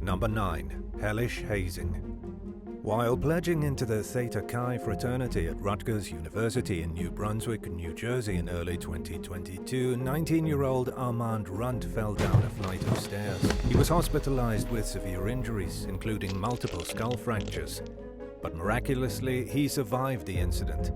Number 9. Hellish hazing. While pledging into the Theta Chi Fraternity at Rutgers University in New Brunswick, New Jersey in early 2022, 19-year-old Armand Runt fell down a flight of stairs. He was hospitalized with severe injuries, including multiple skull fractures, but miraculously, he survived the incident.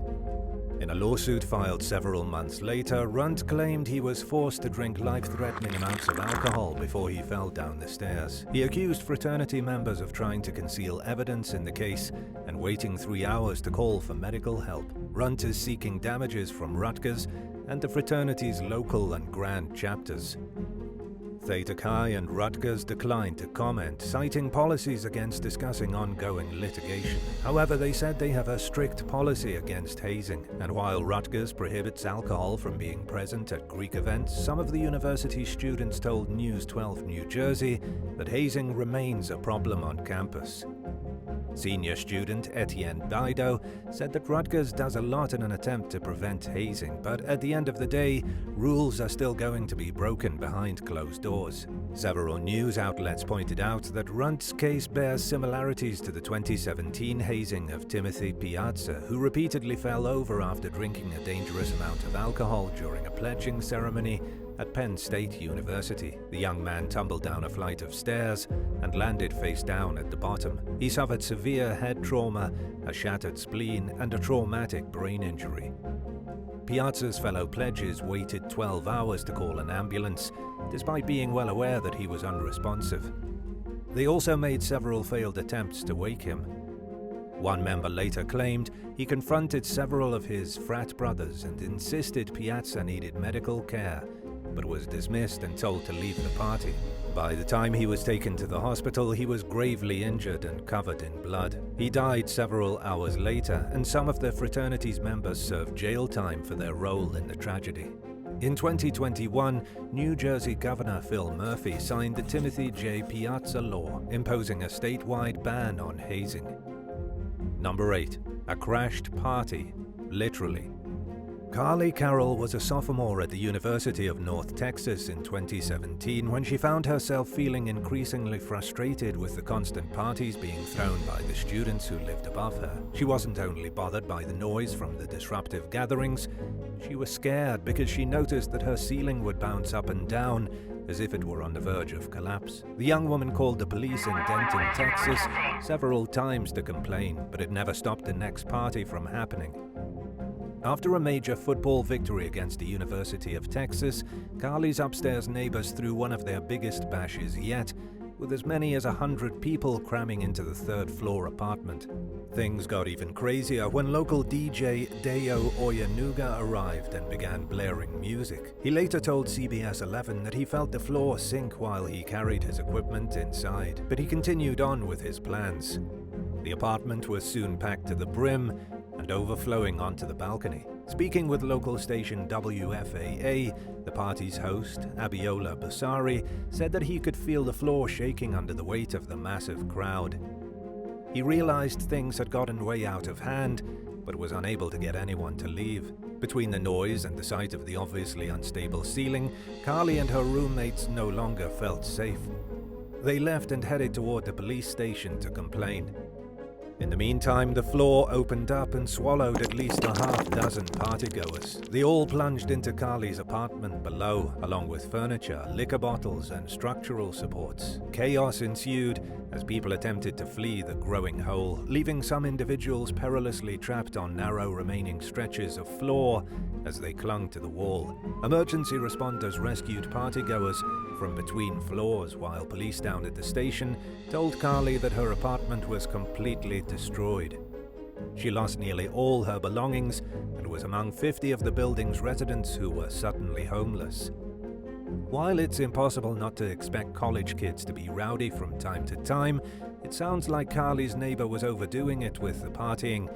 In a lawsuit filed several months later, Runt claimed he was forced to drink life-threatening amounts of alcohol before he fell down the stairs. He accused fraternity members of trying to conceal evidence in the case and waiting 3 hours to call for medical help. Runt is seeking damages from Rutgers and the fraternity's local and grand chapters. Theta Chi and Rutgers declined to comment, citing policies against discussing ongoing litigation. However, they said they have a strict policy against hazing, and while Rutgers prohibits alcohol from being present at Greek events, some of the university students told News 12 New Jersey that hazing remains a problem on campus. Senior student Etienne Dido said that Rutgers does a lot in an attempt to prevent hazing, but at the end of the day, rules are still going to be broken behind closed doors. Several news outlets pointed out that Runt's case bears similarities to the 2017 hazing of Timothy Piazza, who repeatedly fell over after drinking a dangerous amount of alcohol during a pledging ceremony at Penn State University. The young man tumbled down a flight of stairs and landed face down at the bottom. He suffered severe head trauma, a shattered spleen, and a traumatic brain injury. Piazza's fellow pledges waited 12 hours to call an ambulance, despite being well aware that he was unresponsive. They also made several failed attempts to wake him. One member later claimed he confronted several of his frat brothers and insisted Piazza needed medical care, but was dismissed and told to leave the party. By the time he was taken to the hospital, he was gravely injured and covered in blood. He died several hours later, and some of the fraternity's members served jail time for their role in the tragedy. In 2021, New Jersey Governor Phil Murphy signed the Timothy J. Piazza Law, imposing a statewide ban on hazing. Number 8. A crashed party, literally. Carly Carroll was a sophomore at the University of North Texas in 2017 when she found herself feeling increasingly frustrated with the constant parties being thrown by the students who lived above her. She wasn't only bothered by the noise from the disruptive gatherings, she was scared because she noticed that her ceiling would bounce up and down as if it were on the verge of collapse. The young woman called the police in Denton, Texas, several times to complain, but it never stopped the next party from happening. After a major football victory against the University of Texas, Carly's upstairs neighbors threw one of their biggest bashes yet, with as many as 100 people cramming into the third-floor apartment. Things got even crazier when local DJ Deo Oyanuga arrived and began blaring music. He later told CBS 11 that he felt the floor sink while he carried his equipment inside, but he continued on with his plans. The apartment was soon packed to the brim and overflowing onto the balcony. Speaking with local station WFAA, the party's host, Abiola Basari, said that he could feel the floor shaking under the weight of the massive crowd. He realized things had gotten way out of hand, but was unable to get anyone to leave. Between the noise and the sight of the obviously unstable ceiling, Carly and her roommates no longer felt safe. They left and headed toward the police station to complain. In the meantime, the floor opened up and swallowed at least a half-dozen partygoers. They all plunged into Carly's apartment below, along with furniture, liquor bottles, and structural supports. Chaos ensued as people attempted to flee the growing hole, leaving some individuals perilously trapped on narrow remaining stretches of floor as they clung to the wall. Emergency responders rescued partygoers from between floors, while police down at the station told Carly that her apartment was completely destroyed. She lost nearly all her belongings and was among 50 of the building's residents who were suddenly homeless. While it's impossible not to expect college kids to be rowdy from time to time, it sounds like Carly's neighbor was overdoing it with the partying,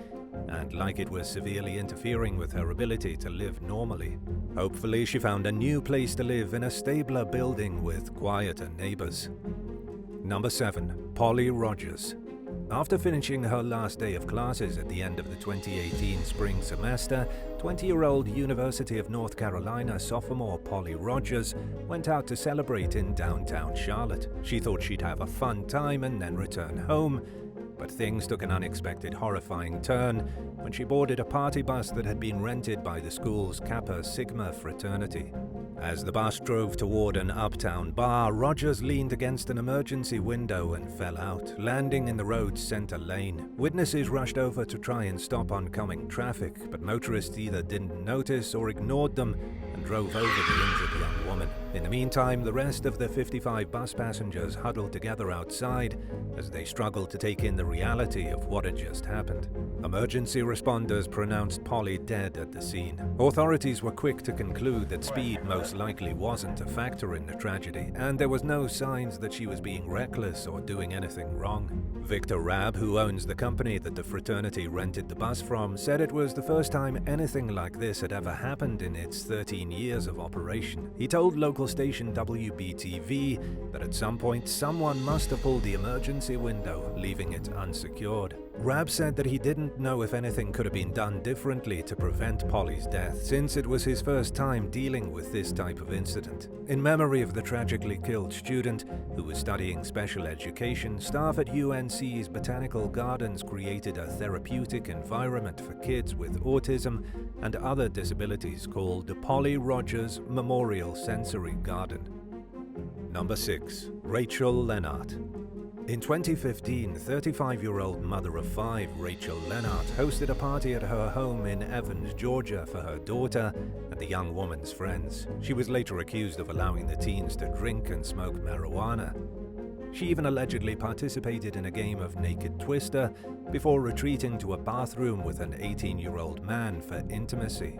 and like it was severely interfering with her ability to live normally. Hopefully, she found a new place to live in a stabler building with quieter neighbors. Number 7. Polly Rogers. After finishing her last day of classes at the end of the 2018 spring semester, 20-year-old University of North Carolina sophomore Polly Rogers went out to celebrate in downtown Charlotte. She thought she'd have a fun time and then return home, but things took an unexpected, horrifying turn when she boarded a party bus that had been rented by the school's Kappa Sigma fraternity. As the bus drove toward an uptown bar, Rogers leaned against an emergency window and fell out, landing in the road's center lane. Witnesses rushed over to try and stop oncoming traffic, but motorists either didn't notice or ignored them and drove over the injured young woman. In the meantime, the rest of the 55 bus passengers huddled together outside as they struggled to take in the reality of what had just happened. Emergency responders pronounced Polly dead at the scene. Authorities were quick to conclude that speed most likely wasn't a factor in the tragedy, and there was no signs that she was being reckless or doing anything wrong. Victor Rabb, who owns the company that the fraternity rented the bus from, said it was the first time anything like this had ever happened in its 13 years of operation. He told local station WBTV that at some point someone must have pulled the emergency window, leaving it unsecured. Rabb said that he didn't know if anything could have been done differently to prevent Polly's death, since it was his first time dealing with this type of incident. In memory of the tragically killed student, who was studying special education, staff at UNC's Botanical Gardens created a therapeutic environment for kids with autism and other disabilities called the Polly Rogers Memorial Sensory Garden. Number 6. Rachel Lennart. In 2015, 35-year-old mother of 5, Rachel Lennart, hosted a party at her home in Evans, Georgia for her daughter and the young woman's friends. She was later accused of allowing the teens to drink and smoke marijuana. She even allegedly participated in a game of Naked Twister before retreating to a bathroom with an 18-year-old man for intimacy.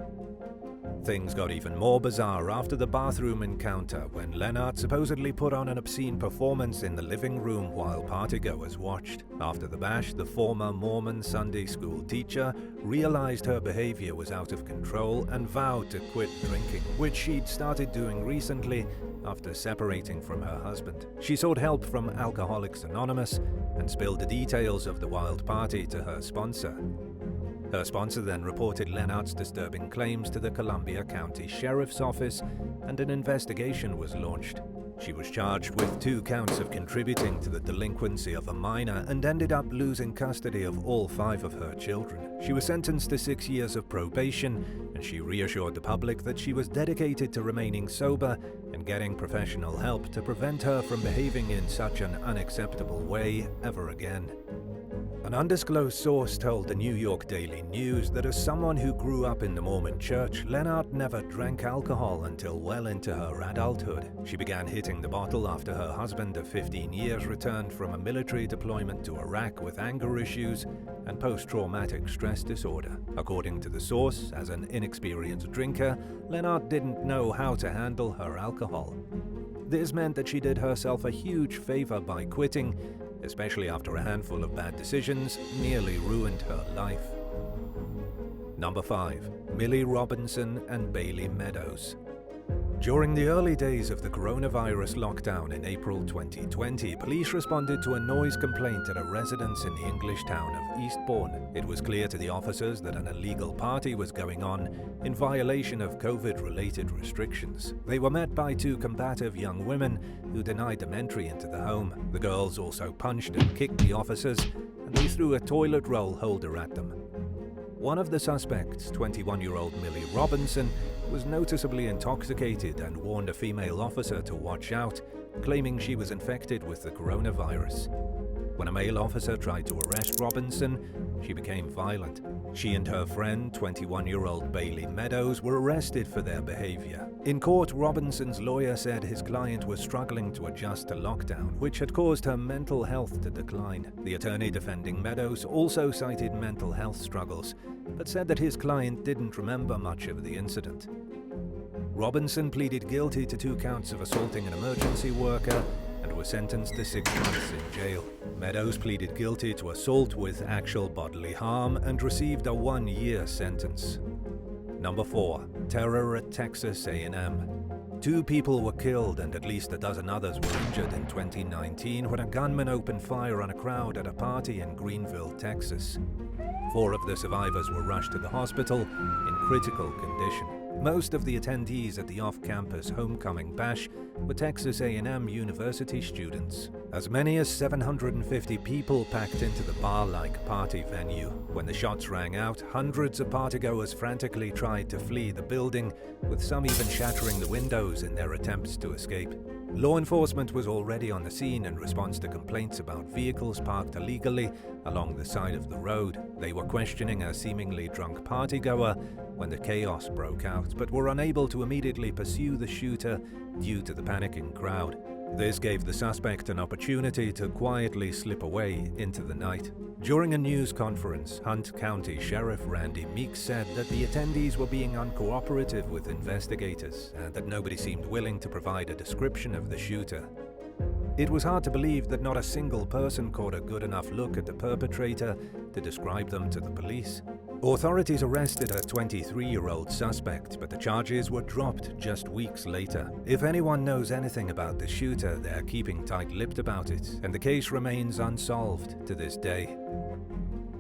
Things got even more bizarre after the bathroom encounter when Lennart supposedly put on an obscene performance in the living room while partygoers watched. After the bash, the former Mormon Sunday school teacher realized her behavior was out of control and vowed to quit drinking, which she'd started doing recently after separating from her husband. She sought help from Alcoholics Anonymous and spilled the details of the wild party to her sponsor. Her sponsor then reported Lennart's disturbing claims to the Columbia County Sheriff's Office, and an investigation was launched. She was charged with 2 counts of contributing to the delinquency of a minor and ended up losing custody of all 5 of her children. She was sentenced to 6 years of probation, and she reassured the public that she was dedicated to remaining sober and getting professional help to prevent her from behaving in such an unacceptable way ever again. An undisclosed source told the New York Daily News that as someone who grew up in the Mormon church, Lennart never drank alcohol until well into her adulthood. She began hitting the bottle after her husband of 15 years returned from a military deployment to Iraq with anger issues and post-traumatic stress disorder. According to the source, as an inexperienced drinker, Lennart didn't know how to handle her alcohol. This meant that she did herself a huge favor by quitting, especially after a handful of bad decisions nearly ruined her life. Number 5. Millie Robinson and Bailey Meadows. During the early days of the coronavirus lockdown in April 2020, police responded to a noise complaint at a residence in the English town of Eastbourne. It was clear to the officers that an illegal party was going on in violation of COVID-related restrictions. They were met by 2 combative young women who denied them entry into the home. The girls also punched and kicked the officers, and they threw a toilet roll holder at them. One of the suspects, 21-year-old Millie Robinson, was noticeably intoxicated and warned a female officer to watch out, claiming she was infected with the coronavirus. When a male officer tried to arrest Robinson, she became violent. She and her friend, 21-year-old Bailey Meadows, were arrested for their behavior. In court, Robinson's lawyer said his client was struggling to adjust to lockdown, which had caused her mental health to decline. The attorney defending Meadows also cited mental health struggles, but said that his client didn't remember much of the incident. Robinson pleaded guilty to 2 counts of assaulting an emergency worker and was sentenced to 6 months in jail. Meadows pleaded guilty to assault with actual bodily harm and received a 1-year sentence. Number 4. Terror at Texas A&M. 2 people were killed and at least a dozen others were injured in 2019 when a gunman opened fire on a crowd at a party in Greenville, Texas. 4 of the survivors were rushed to the hospital in critical condition. Most of the attendees at the off-campus homecoming bash were Texas A&M University students. As many as 750 people packed into the bar-like party venue. When the shots rang out, hundreds of partygoers frantically tried to flee the building, with some even shattering the windows in their attempts to escape. Law enforcement was already on the scene in response to complaints about vehicles parked illegally along the side of the road. They were questioning a seemingly drunk partygoer when the chaos broke out, but were unable to immediately pursue the shooter due to the panicking crowd. This gave the suspect an opportunity to quietly slip away into the night. During a news conference, Hunt County Sheriff Randy Meeks said that the attendees were being uncooperative with investigators and that nobody seemed willing to provide a description of the shooter. It was hard to believe that not a single person caught a good enough look at the perpetrator to describe them to the police. Authorities arrested a 23-year-old suspect, but the charges were dropped just weeks later. If anyone knows anything about the shooter, they're keeping tight-lipped about it, and the case remains unsolved to this day.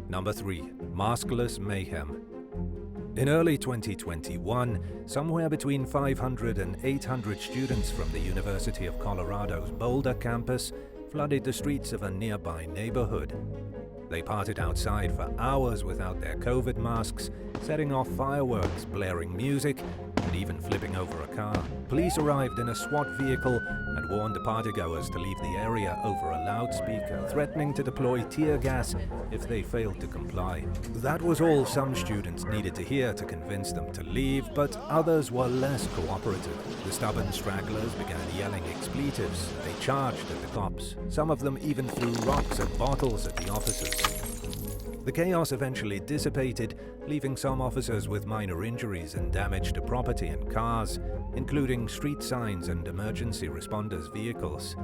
Number 3. Maskless mayhem. In early 2021, somewhere between 500 and 800 students from the University of Colorado's Boulder campus flooded the streets of a nearby neighborhood. They partied outside for hours without their COVID masks, setting off fireworks, blaring music, and even flipping over a car. Police arrived in a SWAT vehicle and warned the partygoers to leave the area over a loudspeaker, threatening to deploy tear gas if they failed to comply. That was all some students needed to hear to convince them to leave, but others were less cooperative. The stubborn stragglers began yelling expletives. They charged at the cops. Some of them even threw rocks and bottles at the officers. The chaos eventually dissipated, leaving some officers with minor injuries and damage to property and cars, including street signs and emergency responders' vehicles.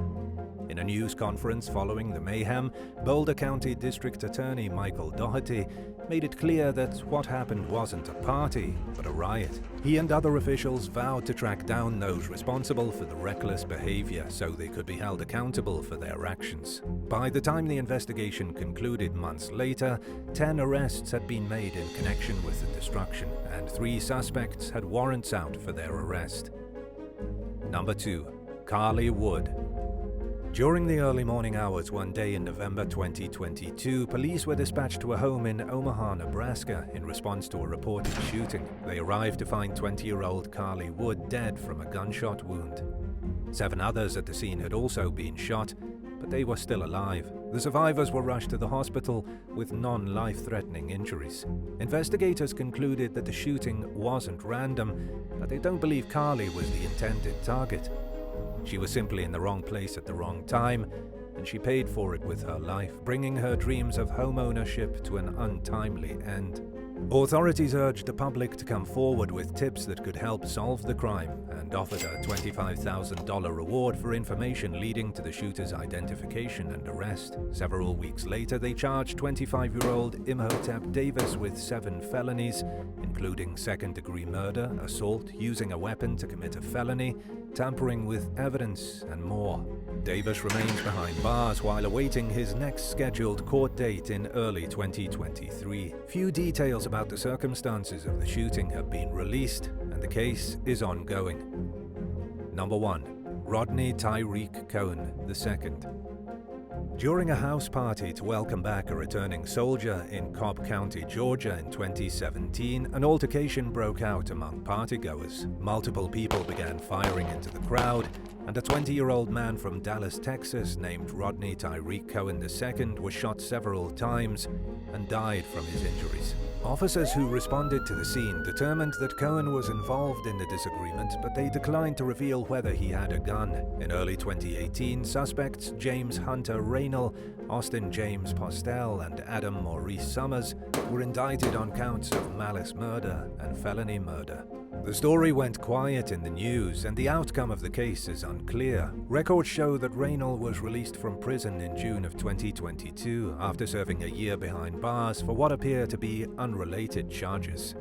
In a news conference following the mayhem, Boulder County District Attorney Michael Doherty made it clear that what happened wasn't a party, but a riot. He and other officials vowed to track down those responsible for the reckless behavior so they could be held accountable for their actions. By the time the investigation concluded months later, 10 arrests had been made in connection with the destruction, and 3 suspects had warrants out for their arrest. Number 2. Carly Wood. During the early morning hours one day in November 2022, police were dispatched to a home in Omaha, Nebraska in response to a reported shooting. They arrived to find 20-year-old Carly Wood dead from a gunshot wound. 7 others at the scene had also been shot, but they were still alive. The survivors were rushed to the hospital with non-life-threatening injuries. Investigators concluded that the shooting wasn't random, but they don't believe Carly was the intended target. She was simply in the wrong place at the wrong time, and she paid for it with her life, bringing her dreams of home ownership to an untimely end. Authorities urged the public to come forward with tips that could help solve the crime and offered a $25,000 reward for information leading to the shooter's identification and arrest. Several weeks later, they charged 25-year-old Imhotep Davis with 7 felonies, including second-degree murder, assault, using a weapon to commit a felony, tampering with evidence, and more. Davis remains behind bars while awaiting his next scheduled court date in early 2023. Few details about the circumstances of the shooting have been released, and the case is ongoing. Number 1. Rodney Tyreek Cohen II. During a house party to welcome back a returning soldier in Cobb County, Georgia in 2017, an altercation broke out among partygoers. Multiple people began firing into the crowd, and a 20-year-old man from Dallas, Texas, named Rodney Tyreek Cohen II was shot several times and died from his injuries. Officers who responded to the scene determined that Cohen was involved in the disagreement, but they declined to reveal whether he had a gun. In early 2018, suspects James Hunter Raynal, Austin James Postel, and Adam Maurice Summers were indicted on counts of malice murder and felony murder. The story went quiet in the news, and the outcome of the case is unclear. Records show that Raynal was released from prison in June of 2022 after serving a year behind bars for what appear to be unrelated charges.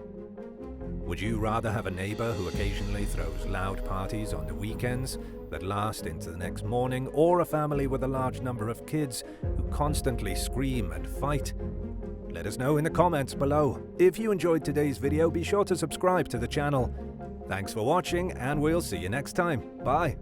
Would you rather have a neighbor who occasionally throws loud parties on the weekends that last into the next morning, or a family with a large number of kids who constantly scream and fight? Let us know in the comments below. If you enjoyed today's video, be sure to subscribe to the channel. Thanks for watching, and we'll see you next time. Bye.